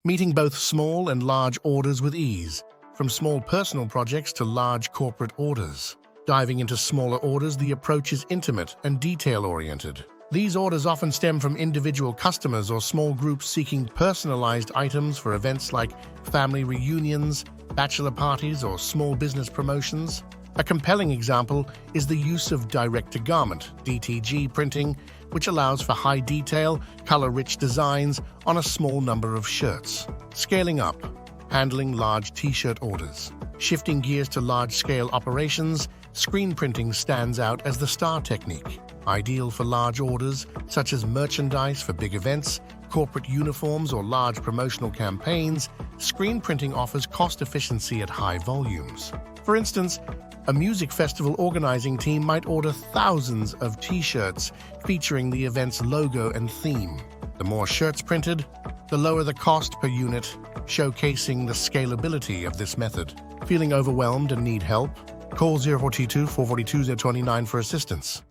meeting both small and large orders with ease, from small personal projects to large corporate orders. Diving into smaller orders, the approach is intimate and detail-oriented. These orders often stem from individual customers or small groups seeking personalized items for events like family reunions, bachelor parties, or small business promotions. A compelling example is the use of direct-to-garment (DTG) printing, which allows for high detail, color-rich designs on a small number of shirts. Scaling up, handling large t-shirt orders. Shifting gears to large-scale operations, screen printing stands out as the star technique. Ideal for large orders, such as merchandise for big events, corporate uniforms, or large promotional campaigns, screen printing offers cost efficiency at high volumes. For instance, a music festival organizing team might order thousands of t-shirts featuring the event's logo and theme. The more shirts printed, the lower the cost per unit, showcasing the scalability of this method. Feeling overwhelmed and need help? Call 042 442 029 for assistance.